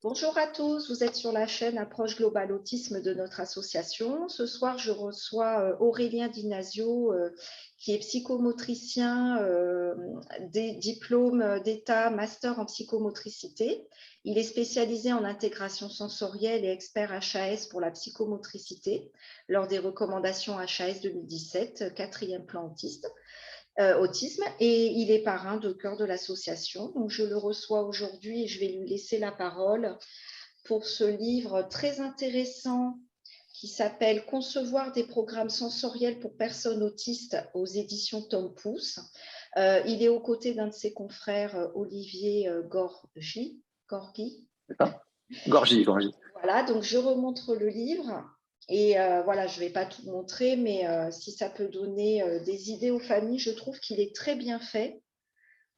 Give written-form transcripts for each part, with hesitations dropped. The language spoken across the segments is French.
Bonjour à tous, vous êtes sur la chaîne Approche Global Autisme de notre association. Ce soir, je reçois Aurélien Dinasio, qui est psychomotricien, des diplômes d'État, master en psychomotricité. Il est spécialisé en intégration sensorielle et expert HAS pour la psychomotricité lors des recommandations HAS 2017, quatrième plan autiste. Autisme, et il est parrain de cœur de l'association. Donc, je le reçois aujourd'hui et je vais lui laisser la parole pour ce livre très intéressant qui s'appelle Concevoir des programmes sensoriels pour personnes autistes aux éditions Tom Pouce. Il est aux côtés d'un de ses confrères, Olivier Gorgi. C'est ça? Gorgie. Voilà, donc je remontre le livre. Et voilà, je ne vais pas tout montrer, mais si ça peut donner des idées aux familles, je trouve qu'il est très bien fait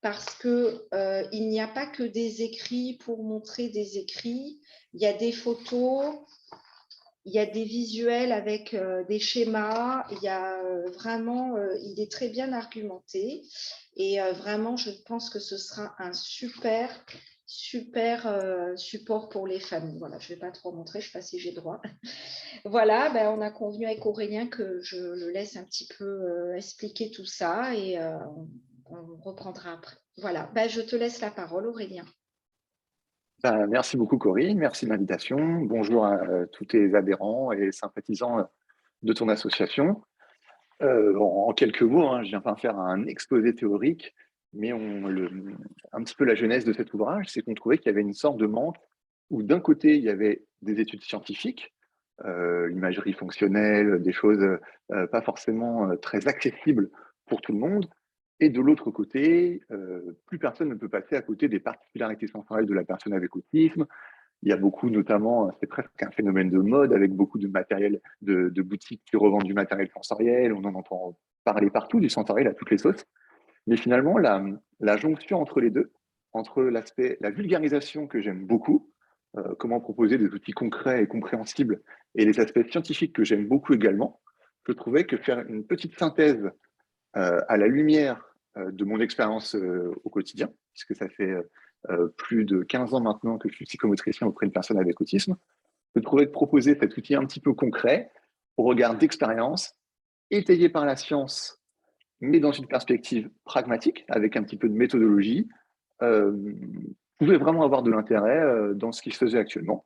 parce qu'il n'y a pas que des écrits pour montrer des écrits. Il y a des photos, il y a des visuels avec des schémas. Il y a vraiment, il est très bien argumenté. Et vraiment, je pense que ce sera un super support pour les familles. Voilà, je ne vais pas trop montrer, je ne sais pas si j'ai droit. Voilà, ben, on a convenu avec Aurélien que je le laisse un petit peu expliquer tout ça et on reprendra après. Voilà, ben, je te laisse la parole, Aurélien. Merci beaucoup, Corinne. Merci de l'invitation. Bonjour à tous tes adhérents et sympathisants de ton association. En quelques mots, je ne viens pas faire un exposé théorique, mais un petit peu la genèse de cet ouvrage, c'est qu'on trouvait qu'il y avait une sorte de manque où d'un côté, il y avait des études scientifiques, l'imagerie fonctionnelle, des choses pas forcément très accessibles pour tout le monde, et de l'autre côté, plus personne ne peut passer à côté des particularités sensorielles de la personne avec autisme. Il y a beaucoup, notamment, c'est presque un phénomène de mode avec beaucoup de matériel, de boutiques qui revendent du matériel sensoriel. On en entend parler partout, du sensoriel à toutes les sauces. Mais finalement, la jonction entre les deux, entre l'aspect, la vulgarisation que j'aime beaucoup, comment proposer des outils concrets et compréhensibles, et les aspects scientifiques que j'aime beaucoup également, je trouvais que faire une petite synthèse à la lumière de mon expérience au quotidien, puisque ça fait plus de 15 ans maintenant que je suis psychomotricien auprès de personnes avec autisme, je trouvais de proposer cet outil un petit peu concret, au regard d'expérience, étayé par la science, mais dans une perspective pragmatique, avec un petit peu de méthodologie, pouvait vraiment avoir de l'intérêt dans ce qui se faisait actuellement.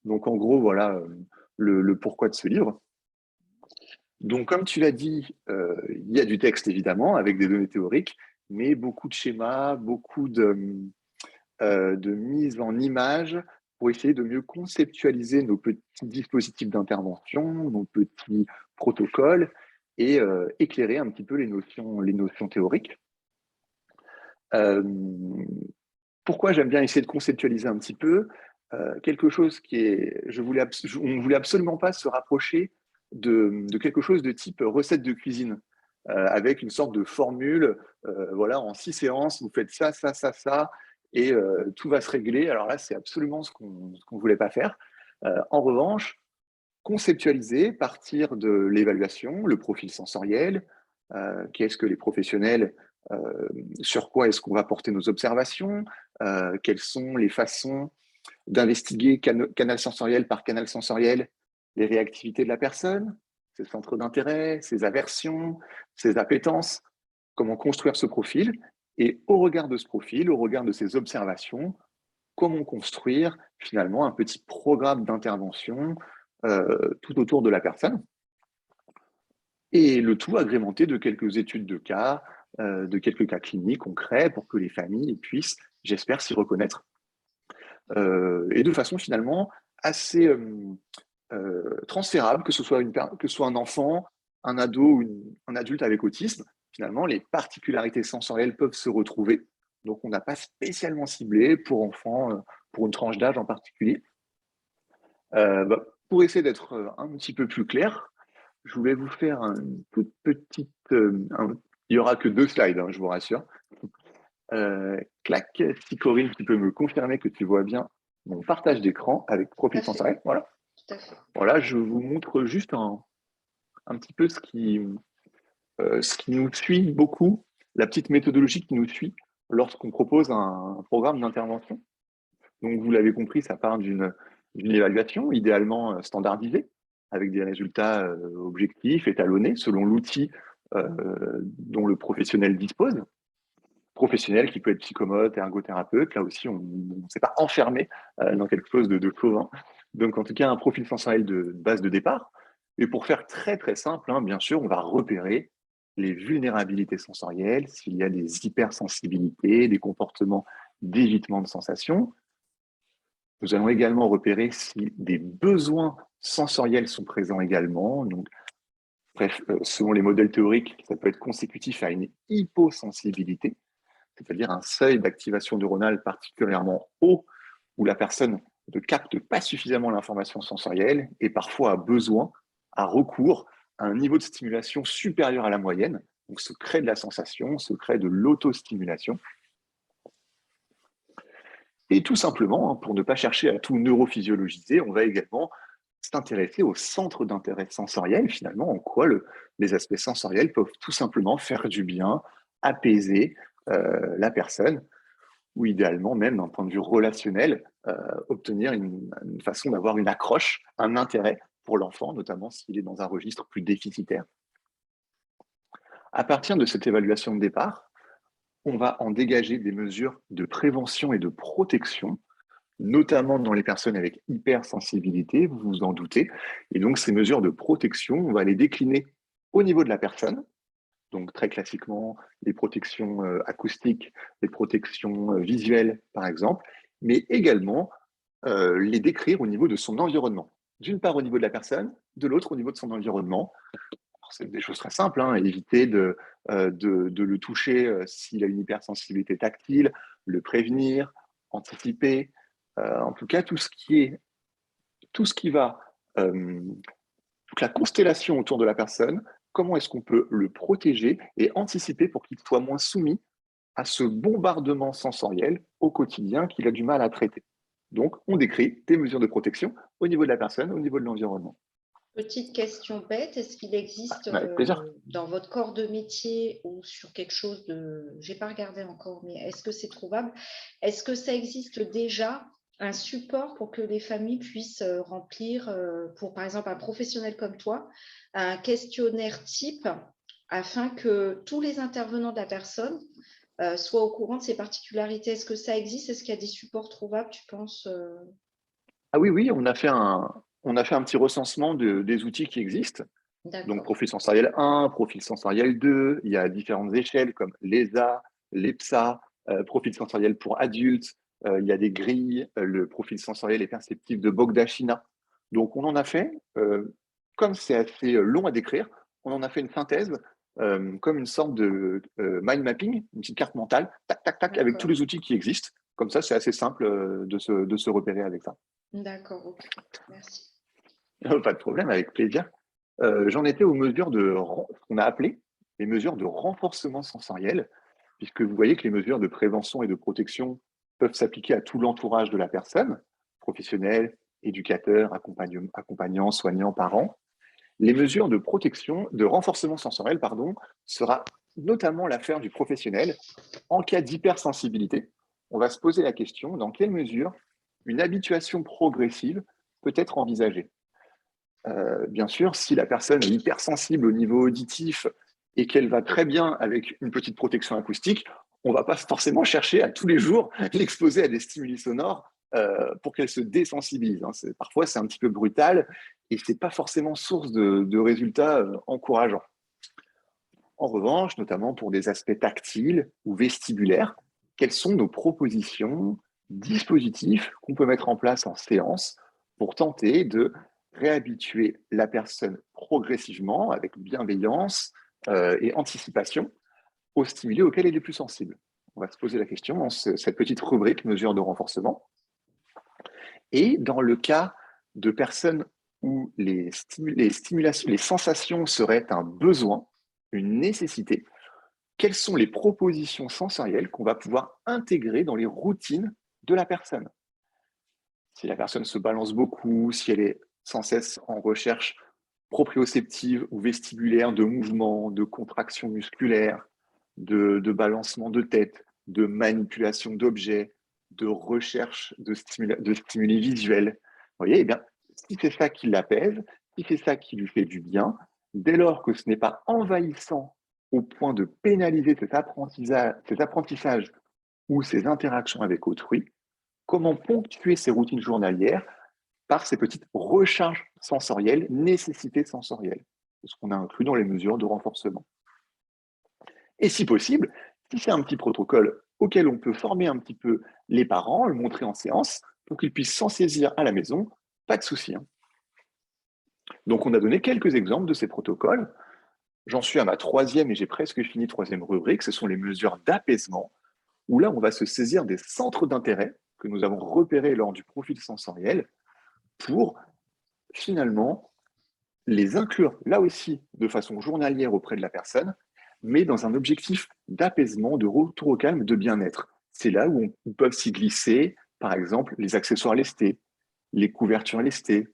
Donc en gros, voilà le pourquoi de ce livre. Donc, comme tu l'as dit, il y a du texte évidemment avec des données théoriques, mais beaucoup de schémas, beaucoup de mise en image pour essayer de mieux conceptualiser nos petits dispositifs d'intervention, nos petits protocoles et éclairer un petit peu les notions théoriques. Pourquoi j'aime bien essayer de conceptualiser un petit peu quelque chose qui est, on ne voulait absolument pas se rapprocher de quelque chose de type recette de cuisine, avec une sorte de formule, voilà, en 6 séances, vous faites ça, ça, ça, ça, et tout va se régler. Alors là, c'est absolument ce qu'on ne voulait pas faire. En revanche, conceptualiser, partir de l'évaluation, le profil sensoriel, qu'est-ce que les professionnels, sur quoi est-ce qu'on va porter nos observations, quelles sont les façons d'investiguer canal sensoriel par canal sensoriel les réactivités de la personne, ses centres d'intérêt, ses aversions, ses appétences, comment construire ce profil, et au regard de ce profil, au regard de ces observations, comment construire finalement un petit programme d'intervention tout autour de la personne, et le tout agrémenté de quelques études de cas, de quelques cas cliniques concrets pour que les familles puissent, j'espère, s'y reconnaître. Et de façon finalement assez transférable, que ce soit un enfant, un ado ou un adulte avec autisme. Finalement, les particularités sensorielles peuvent se retrouver. Donc, on n'a pas spécialement ciblé pour enfants, pour une tranche d'âge en particulier. Pour essayer d'être un petit peu plus clair, je voulais vous faire une toute petite... il n'y aura que 2 slides, je vous rassure. Clac, si Corinne, tu peux me confirmer que tu vois bien mon partage d'écran avec profil sensoriel. Voilà. Tout à fait. Voilà, je vous montre juste un petit peu ce qui nous suit beaucoup, la petite méthodologie qui nous suit lorsqu'on propose un programme d'intervention. Donc, vous l'avez compris, ça part d'une évaluation idéalement standardisée, avec des résultats objectifs, étalonnés, selon l'outil dont le professionnel dispose. Professionnel qui peut être psychomote, ergothérapeute, là aussi, on ne s'est pas enfermé dans quelque chose de faux, hein. Donc, en tout cas, un profil sensoriel de base de départ. Et pour faire très, très simple, hein, bien sûr, on va repérer les vulnérabilités sensorielles, s'il y a des hypersensibilités, des comportements d'évitement de sensations. Nous allons également repérer si des besoins sensoriels sont présents également. Donc, bref, selon les modèles théoriques, ça peut être consécutif à une hyposensibilité, c'est-à-dire un seuil d'activation neuronale particulièrement haut où la personne ne capte pas suffisamment l'information sensorielle et parfois a besoin, a recours à un niveau de stimulation supérieur à la moyenne. Donc, se crée de la sensation, se crée de l'autostimulation. Et tout simplement, hein, pour ne pas chercher à tout neurophysiologiser, on va également s'intéresser au centre d'intérêt sensoriel, finalement, en quoi les aspects sensoriels peuvent tout simplement faire du bien, apaiser la personne, ou idéalement même d'un point de vue relationnel, obtenir une façon d'avoir une accroche, un intérêt pour l'enfant, notamment s'il est dans un registre plus déficitaire. À partir de cette évaluation de départ, on va en dégager des mesures de prévention et de protection, notamment dans les personnes avec hypersensibilité, vous vous en doutez. Et donc, ces mesures de protection, on va les décliner au niveau de la personne. Donc, très classiquement, les protections acoustiques, les protections visuelles, par exemple, mais également les décrire au niveau de son environnement. D'une part, au niveau de la personne, de l'autre, au niveau de son environnement. C'est des choses très simples, hein, éviter de le toucher s'il a une hypersensibilité tactile, le prévenir, anticiper, en tout cas tout ce qui va, toute la constellation autour de la personne, comment est-ce qu'on peut le protéger et anticiper pour qu'il soit moins soumis à ce bombardement sensoriel au quotidien qu'il a du mal à traiter. Donc, on décrit des mesures de protection au niveau de la personne, au niveau de l'environnement. Petite question bête, est-ce qu'il existe Avec plaisir. dans votre corps de métier ou sur quelque chose de... J'ai pas regardé encore, mais est-ce que c'est trouvable? Est-ce que ça existe déjà un support pour que les familles puissent remplir, pour par exemple un professionnel comme toi, un questionnaire type afin que tous les intervenants de la personne soient au courant de ses particularités? Est-ce que ça existe? Est-ce qu'il y a des supports trouvables, tu penses? Ah oui, oui, on a fait un petit recensement des outils qui existent. Donc, D'accord. profil sensoriel 1, profil sensoriel 2, il y a différentes échelles comme l'ESA, l'EPSA, profil sensoriel pour adultes, il y a des grilles, le profil sensoriel et perceptif de Bogdachina. Donc, on en a fait, comme c'est assez long à décrire, on en a fait une synthèse, comme une sorte de mind mapping, une petite carte mentale, tac, tac, tac, avec tous D'accord. les outils qui existent. Comme ça, c'est assez simple de se repérer avec ça. D'accord, ok. Merci. Pas de problème, avec plaisir. J'en étais aux mesures ce qu'on a appelé les mesures de renforcement sensoriel, puisque vous voyez que les mesures de prévention et de protection peuvent s'appliquer à tout l'entourage de la personne, professionnels, éducateurs, accompagnants, soignants, parents. Les mesures de protection, de renforcement sensoriel, pardon, sera notamment l'affaire du professionnel. En cas d'hypersensibilité, on va se poser la question dans quelle mesure une habituation progressive peut être envisagée. Bien sûr, si la personne est hypersensible au niveau auditif et qu'elle va très bien avec une petite protection acoustique, on ne va pas forcément chercher à tous les jours l'exposer à des stimuli sonores pour qu'elle se désensibilise, hein. Parfois, c'est un petit peu brutal et ce n'est pas forcément source de résultats encourageants. En revanche, notamment pour des aspects tactiles ou vestibulaires, quelles sont nos propositions, dispositifs qu'on peut mettre en place en séance pour tenter de réhabituer la personne progressivement, avec bienveillance et anticipation, aux stimuli auxquels elle est plus sensible. On va se poser la question dans cette petite rubrique mesure de renforcement. Et dans le cas de personnes où les sensations seraient un besoin, une nécessité, quelles sont les propositions sensorielles qu'on va pouvoir intégrer dans les routines de la personne? Si la personne se balance beaucoup, si elle est sans cesse en recherche proprioceptive ou vestibulaire de mouvements, de contractions musculaires, de balancement de tête, de manipulation d'objets, de recherche de stimuli visuels. Vous voyez, eh bien, si c'est ça qui l'apaise, si c'est ça qui lui fait du bien, dès lors que ce n'est pas envahissant au point de pénaliser cet apprentissage ou ses interactions avec autrui, comment ponctuer ces routines journalières par ces petites recharges sensorielles, nécessités sensorielles, ce qu'on a inclus dans les mesures de renforcement. Et si possible, si c'est un petit protocole auquel on peut former un petit peu les parents, le montrer en séance, pour qu'ils puissent s'en saisir à la maison, pas de souci. Donc on a donné quelques exemples de ces protocoles. J'en suis à ma troisième et j'ai presque fini troisième rubrique, ce sont les mesures d'apaisement, où là on va se saisir des centres d'intérêt que nous avons repérés lors du profil sensoriel pour finalement les inclure là aussi de façon journalière auprès de la personne, mais dans un objectif d'apaisement, de retour au calme, de bien-être. C'est là où peuvent s'y glisser, par exemple, les accessoires lestés, les couvertures lestées,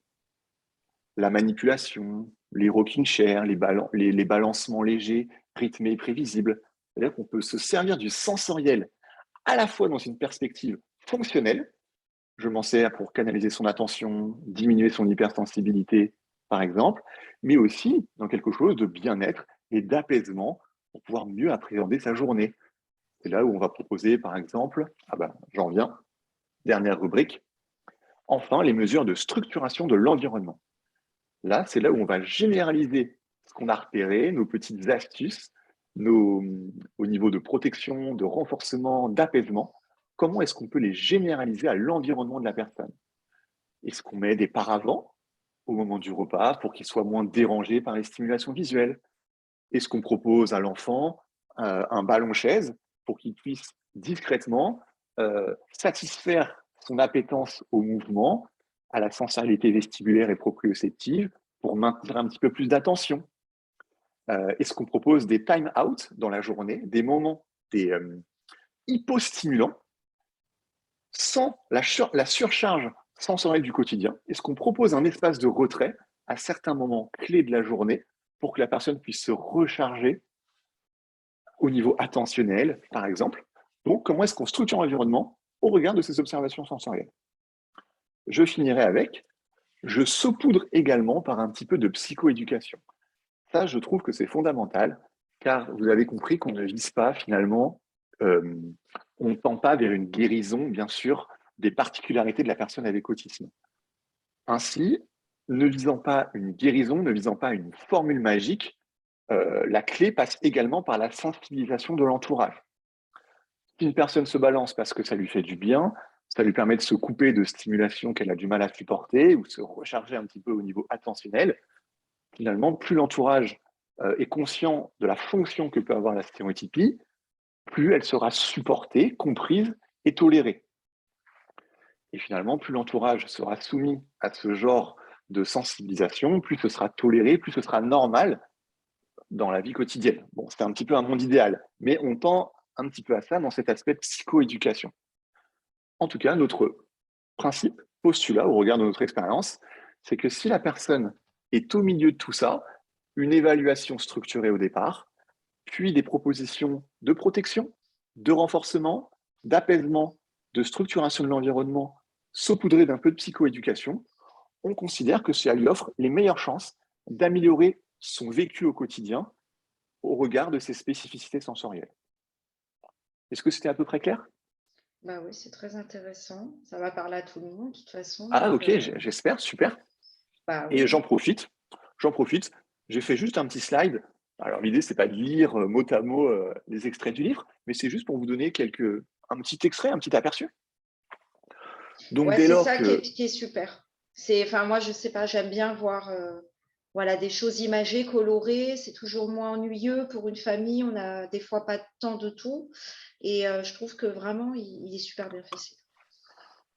la manipulation, les rocking chairs, les balancements légers, rythmés et prévisibles. C'est-à-dire qu'on peut se servir du sensoriel à la fois dans une perspective fonctionnelle, je m'en sers pour canaliser son attention, diminuer son hypersensibilité, par exemple, mais aussi dans quelque chose de bien-être et d'apaisement pour pouvoir mieux appréhender sa journée. C'est là où on va proposer, par exemple, j'en viens, dernière rubrique, enfin, les mesures de structuration de l'environnement. Là, c'est là où on va généraliser ce qu'on a repéré, nos petites astuces, au niveau de protection, de renforcement, d'apaisement. Comment est-ce qu'on peut les généraliser à l'environnement de la personne? Est-ce qu'on met des paravents au moment du repas pour qu'il soit moins dérangé par les stimulations visuelles? Est-ce qu'on propose à l'enfant un ballon-chaise pour qu'il puisse discrètement satisfaire son appétence au mouvement, à la sensorialité vestibulaire et proprioceptive pour maintenir un petit peu plus d'attention? Est-ce qu'on propose des time-out dans la journée, des moments, des hypostimulants sans la surcharge sensorielle du quotidien? Est-ce qu'on propose un espace de retrait à certains moments clés de la journée pour que la personne puisse se recharger au niveau attentionnel, par exemple? Donc, comment est-ce qu'on structure l'environnement au regard de ces observations sensorielles? Je finirai avec, je saupoudre également par un petit peu de psychoéducation. Ça, je trouve que c'est fondamental, car vous avez compris qu'on ne vise pas finalement, on ne tend pas vers une guérison, bien sûr, des particularités de la personne avec autisme. Ainsi, ne visant pas une guérison, ne visant pas une formule magique, la clé passe également par la sensibilisation de l'entourage. Si une personne se balance parce que ça lui fait du bien, ça lui permet de se couper de stimulations qu'elle a du mal à supporter ou se recharger un petit peu au niveau attentionnel, finalement, plus l'entourage est conscient de la fonction que peut avoir la stéréotypie, plus elle sera supportée, comprise et tolérée. Et finalement, plus l'entourage sera soumis à ce genre de sensibilisation, plus ce sera toléré, plus ce sera normal dans la vie quotidienne. Bon, c'est un petit peu un monde idéal, mais on tend un petit peu à ça dans cet aspect psychoéducation. En tout cas, notre principe, postulat, au regard de notre expérience, c'est que si la personne est au milieu de tout ça, une évaluation structurée au départ, puis des propositions de protection, de renforcement, d'apaisement, de structuration de l'environnement, saupoudrées d'un peu de psychoéducation, on considère que ça lui offre les meilleures chances d'améliorer son vécu au quotidien au regard de ses spécificités sensorielles. Est-ce que c'était à peu près clair? Bah oui, c'est très intéressant. Ça va parler à tout le monde, de toute façon. Ah Donc, ok, j'espère, super. bah Et oui. j'en profite, j'ai fait juste un petit slide. Alors l'idée, c'est pas de lire mot à mot les extraits du livre, mais c'est juste pour vous donner un petit extrait, un petit aperçu. Donc Ouais, dès c'est lors ça que qui est super. Enfin, moi, je sais pas, j'aime bien voir voilà, des choses imagées, colorées. C'est toujours moins ennuyeux pour une famille. On a des fois pas tant de tout. Et je trouve que vraiment, il est super bien fait.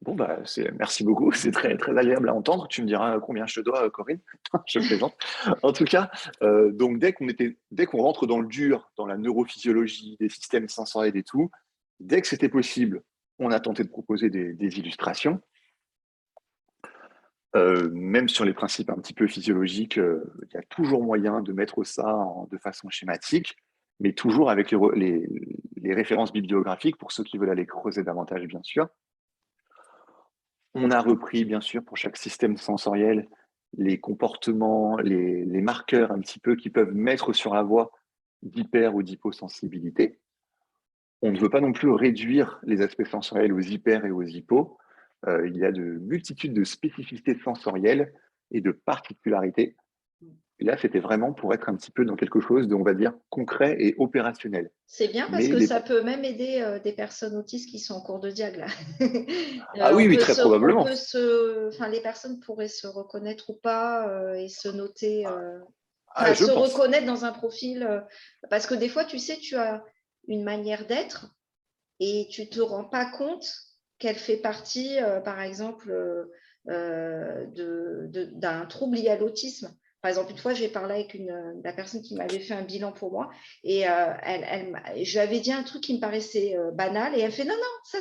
bon bah merci beaucoup, c'est très très agréable à entendre. Tu me diras combien je te dois, Corinne. Je plaisante. En tout cas, donc dès qu'on rentre dans le dur, dans la neurophysiologie, des systèmes sensoriels et tout, dès que c'était possible, on a tenté de proposer des illustrations. Même sur les principes un petit peu physiologiques, il y a toujours moyen de mettre ça de façon schématique, mais toujours avec les références bibliographiques pour ceux qui veulent aller creuser davantage, bien sûr. On a repris, bien sûr, pour chaque système sensoriel, les comportements, les marqueurs un petit peu qui peuvent mettre sur la voie d'hyper ou d'hyposensibilité. On ne veut pas non plus réduire les aspects sensoriels aux hyper et aux hypos. Il y a de multitudes de spécificités sensorielles et de particularités. Et là, c'était vraiment pour être un petit peu dans quelque chose de, on va dire, concret et opérationnel. C'est bien parce Mais que les... ça peut même aider des personnes autistes qui sont en cours de diag là. Ah oui, oui, très probablement. Enfin, les personnes pourraient se reconnaître ou pas et se noter, Ah, enfin, je se pense. reconnaître dans un profil. Parce que des fois, tu sais, tu as une manière d'être et tu te rends pas compte qu'elle fait partie, par exemple, d'un trouble lié à l'autisme. Par exemple, une fois, j'ai parlé avec la personne qui m'avait fait un bilan pour moi et je lui avais dit un truc qui me paraissait banal et elle fait non, non, ça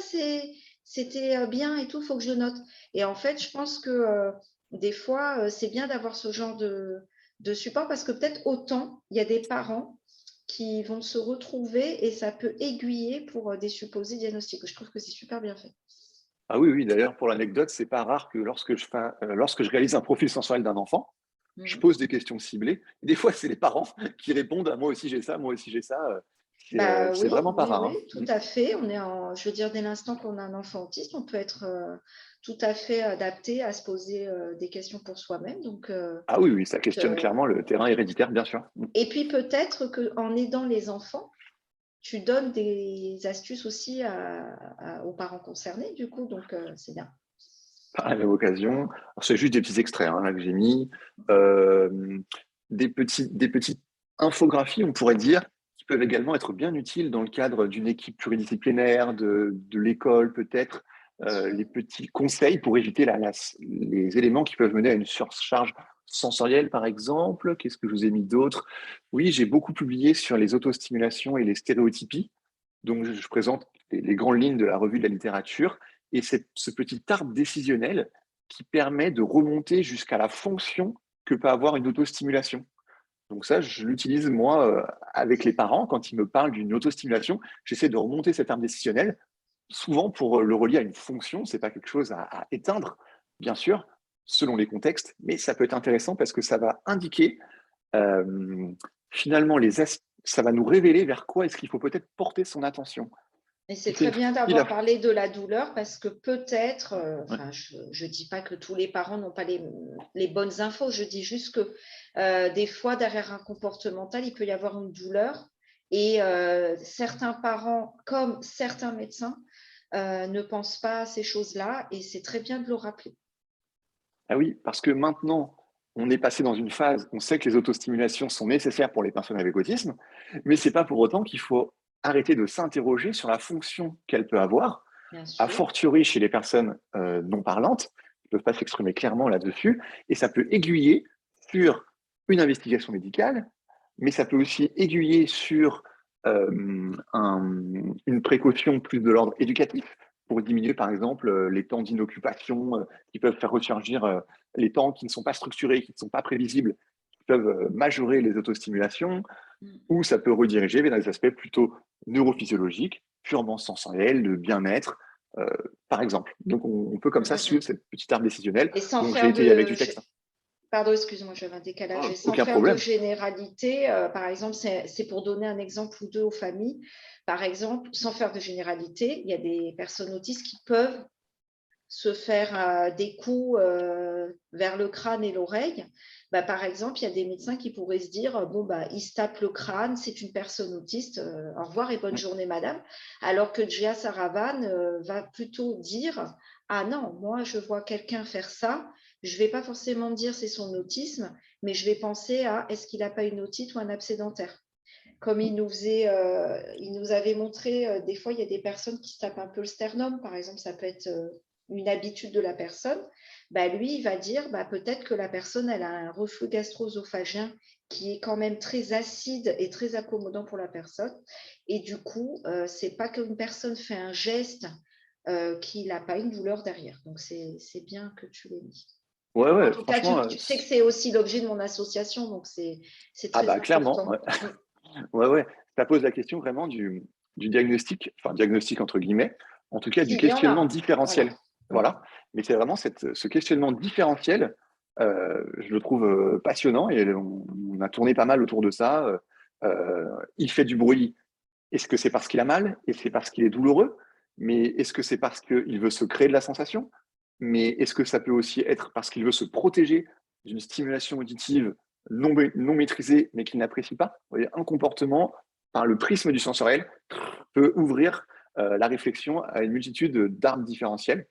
c'était bien et tout, il faut que je note. Et en fait, je pense que des fois, c'est bien d'avoir ce genre de support parce que peut-être autant il y a des parents qui vont se retrouver et ça peut aiguiller pour des supposés diagnostics. Je trouve que c'est super bien fait. Ah oui, oui, d'ailleurs, pour l'anecdote, c'est pas rare que lorsque je réalise un profil sensoriel d'un enfant, je Mhm. pose des questions ciblées. Des fois, c'est les parents qui répondent à moi aussi j'ai ça, moi aussi j'ai ça. Bah C'est oui, vraiment pas oui, rare, oui, hein. tout à fait. Je veux dire, dès l'instant qu'on a un enfant autiste, on peut être tout à fait adapté à se poser des questions pour soi-même. Ah oui, oui, ça questionne Euh, clairement le terrain héréditaire, bien sûr. et puis peut-être qu'en aidant les enfants, tu donnes des astuces aussi aux parents concernés, du coup, donc c'est bien. Par la même occasion, alors, c'est juste des petits extraits hein, là, que j'ai mis. Euh, des petites infographies, on pourrait dire, qui peuvent également être bien utiles dans le cadre d'une équipe pluridisciplinaire, de l'école peut-être. Bien sûr. Les petits conseils pour éviter les éléments qui peuvent mener à une surcharge sensorielle, par exemple. Qu'est-ce que je vous ai mis d'autre? Oui, j'ai beaucoup publié sur les autostimulations et les stéréotypies. Donc, je présente les grandes lignes de la revue de la littérature et c'est ce petit arbre décisionnel qui permet de remonter jusqu'à la fonction que peut avoir une autostimulation. Donc ça, je l'utilise moi avec les parents quand ils me parlent d'une autostimulation. J'essaie de remonter cet arbre décisionnel, souvent pour le relier à une fonction. C'est pas quelque chose à éteindre, bien sûr, selon les contextes, mais ça peut être intéressant parce que ça va indiquer euh, finalement ça va nous révéler vers quoi est-ce qu'il faut peut-être porter son attention. Et c'est Si c'est très une bien il d'avoir a... parlé de la douleur parce que peut-être, ouais. enfin, je ne dis pas que tous les parents n'ont pas les bonnes infos, je dis juste que des fois, derrière un comportemental, il peut y avoir une douleur et certains parents, comme certains médecins, ne pensent pas à ces choses-là et c'est très bien de le rappeler. Ah oui, parce que maintenant, on est passé dans une phase, on sait que les autostimulations sont nécessaires pour les personnes avec autisme, mais c'est pas pour autant qu'il faut arrêter de s'interroger sur la fonction qu'elle peut avoir, Bien a sûr. fortiori chez les personnes non parlantes, qui ne peuvent pas s'exprimer clairement là-dessus, et ça peut aiguiller sur une investigation médicale, mais ça peut aussi aiguiller sur une précaution plus de l'ordre éducatif pour diminuer par exemple les temps d'inoccupation qui peuvent faire ressurgir les temps qui ne sont pas structurés, qui ne sont pas prévisibles, qui peuvent majorer les autostimulations, Mm. ou ça peut rediriger vers des aspects plutôt neurophysiologiques, purement sensoriels, de bien-être, euh, par exemple. Donc on peut Mm, comme ça mm, mm. suivre cette petite arbre décisionnelle. Et sans Donc j'ai faire été avec de, du texte. pardon, excuse-moi, j'avais un décalage. Oh, Et sans aucun faire de problème. généralité, par exemple, c'est pour donner un exemple ou deux aux familles. Par exemple, sans faire de généralité, il y a des personnes autistes qui peuvent se faire des coups vers le crâne et l'oreille. Bah, par exemple, il y a des médecins qui pourraient se dire, bon, bah, il se tape le crâne, c'est une personne autiste, au revoir et bonne journée, madame. Alors que Gia Saravan va plutôt dire, ah non, moi, je vois quelqu'un faire ça, je ne vais pas forcément me dire c'est son autisme, mais je vais penser à est-ce qu'il n'a pas une otite ou un abcès dentaire. Comme il nous avait montré, des fois, il y a des personnes qui se tapent un peu le sternum, par exemple, ça peut être une habitude de la personne. Bah, lui, il va dire peut-être que la personne, elle a un reflux gastro-œsophagien qui est quand même très acide et très accommodant pour la personne. Et du coup, c'est pas qu'une personne fait un geste qu'il n'a pas une douleur derrière. Donc, c'est bien que tu l'aies mis. Ouais, En ouais, tout cas, franchement, tu sais que c'est aussi l'objet de mon association, donc c'est ah très bah clairement, important. ouais. Ouais, ouais. Ça pose la question vraiment du diagnostic, enfin diagnostic entre guillemets, en tout cas du S'il y en questionnement a, voilà. différentiel. Voilà. Mais c'est vraiment ce questionnement différentiel, je le trouve passionnant et on a tourné pas mal autour de ça. Il fait du bruit. Est-ce que c'est parce qu'il a mal? Est-ce que c'est parce qu'il est douloureux? Mais est-ce que c'est parce qu'il veut se créer de la sensation? Mais est-ce que ça peut aussi être parce qu'il veut se protéger d'une stimulation auditive non maîtrisée, mais qu'il n'apprécie pas? Vous voyez, un comportement, par le prisme du sensoriel, peut ouvrir la réflexion à une multitude d'armes différentielles.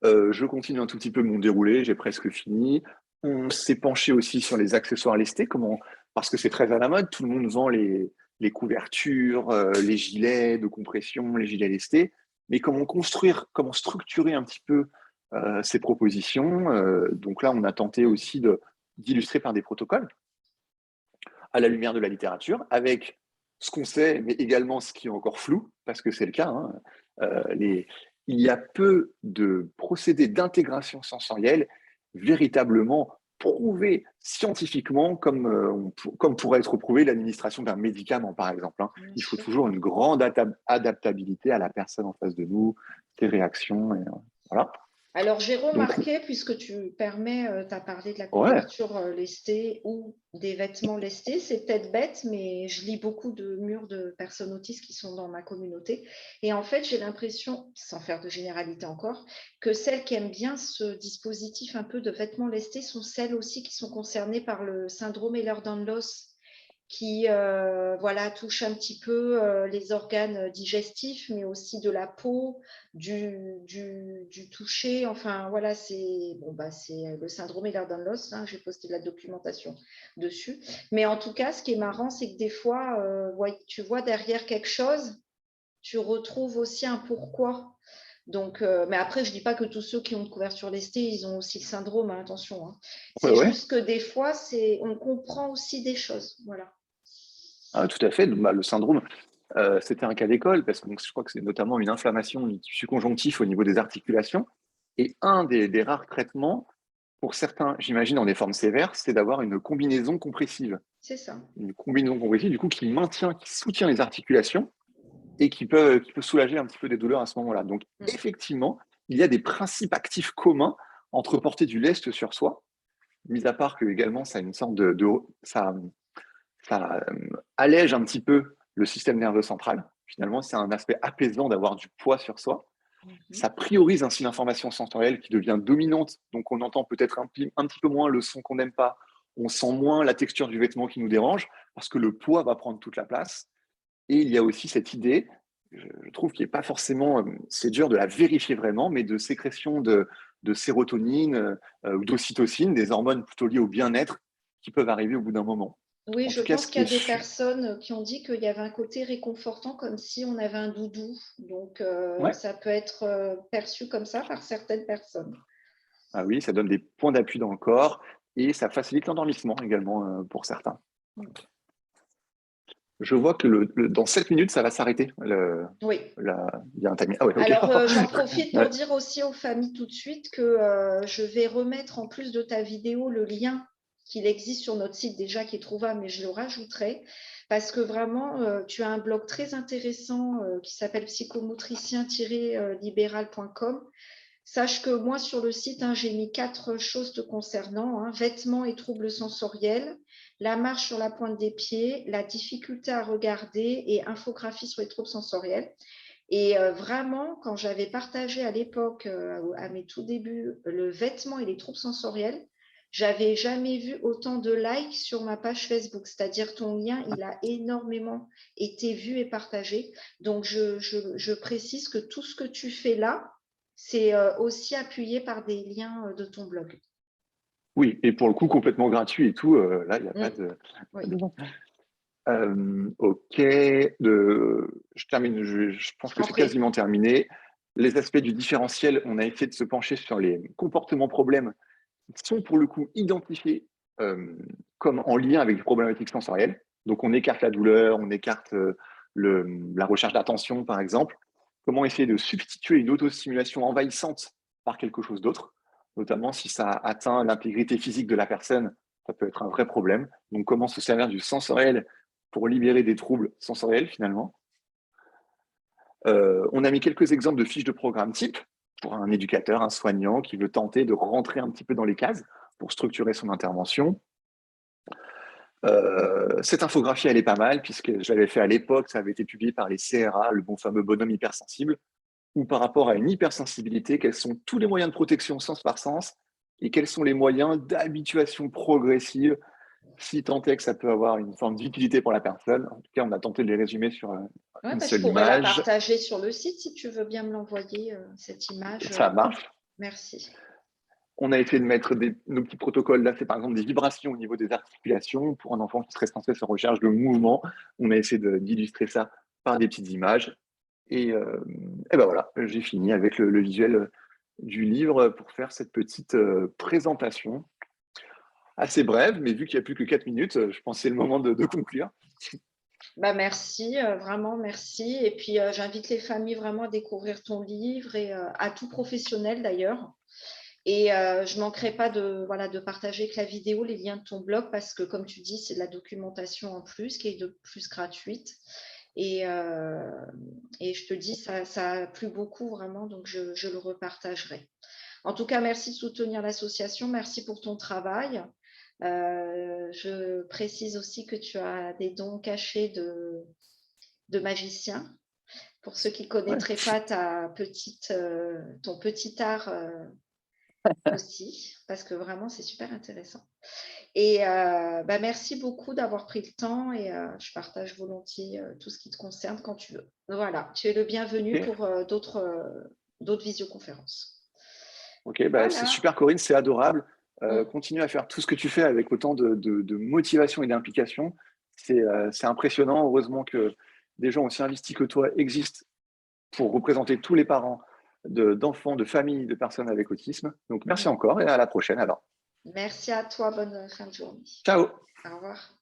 Je continue un tout petit peu mon déroulé, j'ai presque fini. On s'est penché aussi sur les accessoires lestés, parce que c'est très à la mode, tout le monde vend les couvertures, les gilets de compression, les gilets lestés. Mais comment structurer un petit peu ces propositions. Donc là, on a tenté aussi d'illustrer par des protocoles à la lumière de la littérature, avec ce qu'on sait, mais également ce qui est encore flou, parce que c'est le cas. Hein. Il y a peu de procédés d'intégration sensorielle véritablement prouvés scientifiquement, comme pourrait être prouvé l'administration d'un médicament, par exemple. Hein. Bien Il faut sûr. toujours une grande adaptabilité à la personne en face de nous, ses réactions. Voilà. Alors, j'ai Donc, remarqué, puisque tu as parlé de la ouais, couverture lestée ou des vêtements lestés, c'est peut-être bête, mais je lis beaucoup de murs de personnes autistes qui sont dans ma communauté. Et en fait, j'ai l'impression, sans faire de généralité encore, que celles qui aiment bien ce dispositif un peu de vêtements lestés sont celles aussi qui sont concernées par le syndrome Ehlers-Danlos, qui voilà, touche un petit peu les organes digestifs, mais aussi de la peau, du toucher. Enfin, voilà, c'est le syndrome Ehlers-Danlos. Hein, j'ai posté de la documentation dessus. Mais en tout cas, ce qui est marrant, c'est que des fois, ouais, tu vois derrière quelque chose, tu retrouves aussi un pourquoi. Donc, mais après, je ne dis pas que tous ceux qui ont une couverture lestée, ils ont aussi le syndrome, hein, attention. Hein. ouais, C'est ouais. juste que des fois, on comprend aussi des choses. Voilà. Ah, tout à fait. Bah, le syndrome, c'était un cas d'école parce que donc, je crois que c'est notamment une inflammation du tissu conjonctif au niveau des articulations. Et un des rares traitements, pour certains, j'imagine en des formes sévères, c'est d'avoir une combinaison compressive. C'est ça. Une combinaison compressive, du coup, qui soutient les articulations et qui peut soulager un petit peu des douleurs à ce moment-là. Donc, Mm. effectivement, il y a des principes actifs communs entre porter du lest sur soi, mis à part que également ça a une sorte ça allège un petit peu le système nerveux central. Finalement, c'est un aspect apaisant d'avoir du poids sur soi. Mhm. Ça priorise ainsi l'information sensorielle qui devient dominante. Donc, on entend peut-être un petit peu moins le son qu'on n'aime pas. On sent moins la texture du vêtement qui nous dérange parce que le poids va prendre toute la place. Et il y a aussi cette idée, je trouve qu'il n'est pas forcément, c'est dur de la vérifier vraiment, mais de sécrétion de sérotonine ou d'ocytocine, des hormones plutôt liées au bien-être qui peuvent arriver au bout d'un moment. Oui, En je tout cas, pense ce qu'il qui y a est des personnes qui ont dit qu'il y avait un côté réconfortant, comme si on avait un doudou. Donc, ouais. ça peut être perçu comme ça par certaines personnes. Ah oui, ça donne des points d'appui dans le corps et ça facilite l'endormissement également pour certains. Je vois que dans 7 minutes, ça va s'arrêter. Oui. Il y a un timing. Ah ouais, ok. Alors, j'en profite pour Ouais. dire aussi aux familles tout de suite que je vais remettre en plus de ta vidéo le lien qu'il existe sur notre site déjà qui est trouvable, mais je le rajouterai parce que vraiment, tu as un blog très intéressant qui s'appelle psychomotricien-libéral.com. Sache que moi, sur le site, hein, j'ai mis 4 choses te concernant, hein, vêtements et troubles sensoriels, la marche sur la pointe des pieds, la difficulté à regarder et infographie sur les troubles sensoriels. Et vraiment, quand j'avais partagé à l'époque, à mes tout débuts, le vêtement et les troubles sensoriels, j'avais jamais vu autant de likes sur ma page Facebook. C'est-à-dire ton lien, il a énormément été vu et partagé. Donc, je précise que tout ce que tu fais là, c'est aussi appuyé par des liens de ton blog. Oui, et pour le coup, complètement gratuit et tout. Là, il n'y a pas Mm, de. oui, Ok, je termine, je pense je que t'en c'est prie. quasiment terminé. Les aspects du différentiel, on a essayé de se pencher sur les comportements problèmes qui sont pour le coup identifiés euh, comme en lien avec des problématiques sensorielles. Donc on écarte la douleur, on écarte la recherche d'attention par exemple. Comment essayer de substituer une autostimulation envahissante par quelque chose d'autre, notamment si ça atteint l'intégrité physique de la personne, ça peut être un vrai problème. Donc comment se servir du sensoriel pour libérer des troubles sensoriels finalement. On a mis quelques exemples de fiches de programme type pour un éducateur, un soignant qui veut tenter de rentrer un petit peu dans les cases pour structurer son intervention. Cette infographie, elle est pas mal puisque je l'avais fait à l'époque, ça avait été publié par les CRA, le bon fameux bonhomme hypersensible, où par rapport à une hypersensibilité, quels sont tous les moyens de protection sens par sens et quels sont les moyens d'habituation progressive, si tant est que ça peut avoir une forme d'utilité pour la personne. En tout cas, on a tenté de les résumer sur Ouais, une bah, je seule pourrais la image. partager sur le site si tu veux bien me l'envoyer, cette image. Ça marche. Merci. On a essayé de mettre nos petits protocoles. Là, c'est par exemple des vibrations au niveau des articulations. Pour un enfant qui serait sans cesse en recherche de mouvement, on a essayé d'illustrer ça par des petites images. Et ben voilà, j'ai fini avec le visuel du livre pour faire cette petite présentation assez brève, mais vu qu'il n'y a plus que 4 minutes, je pense que c'est le moment de conclure. Bah, merci, vraiment merci. Et puis, j'invite les familles vraiment à découvrir ton livre et à tout professionnel d'ailleurs. Et je ne manquerai pas voilà, de partager avec la vidéo les liens de ton blog parce que, comme tu dis, c'est de la documentation en plus qui est de plus gratuite. Et, je te dis, ça a plu beaucoup vraiment, donc je le repartagerai. En tout cas, merci de soutenir l'association. Merci pour ton travail. Je précise aussi que tu as des dons cachés de magicien. Pour ceux qui ne Ouais. connaîtraient pas ton petit art aussi, parce que vraiment, c'est super intéressant. Et bah, merci beaucoup d'avoir pris le temps et je partage volontiers tout ce qui te concerne quand tu veux. Voilà, tu es le bienvenu Ok, pour d'autres visioconférences. ok, bah, c'est Voilà. super Corinne, c'est adorable. Mm. Continue à faire tout ce que tu fais avec autant de motivation et d'implication. C'est impressionnant. Heureusement que des gens aussi investis que toi existent pour représenter tous les parents d'enfants, de familles, de personnes avec autisme. Donc merci Mm. encore et à la prochaine alors. Merci à toi. Bonne fin de journée. Ciao! Au revoir.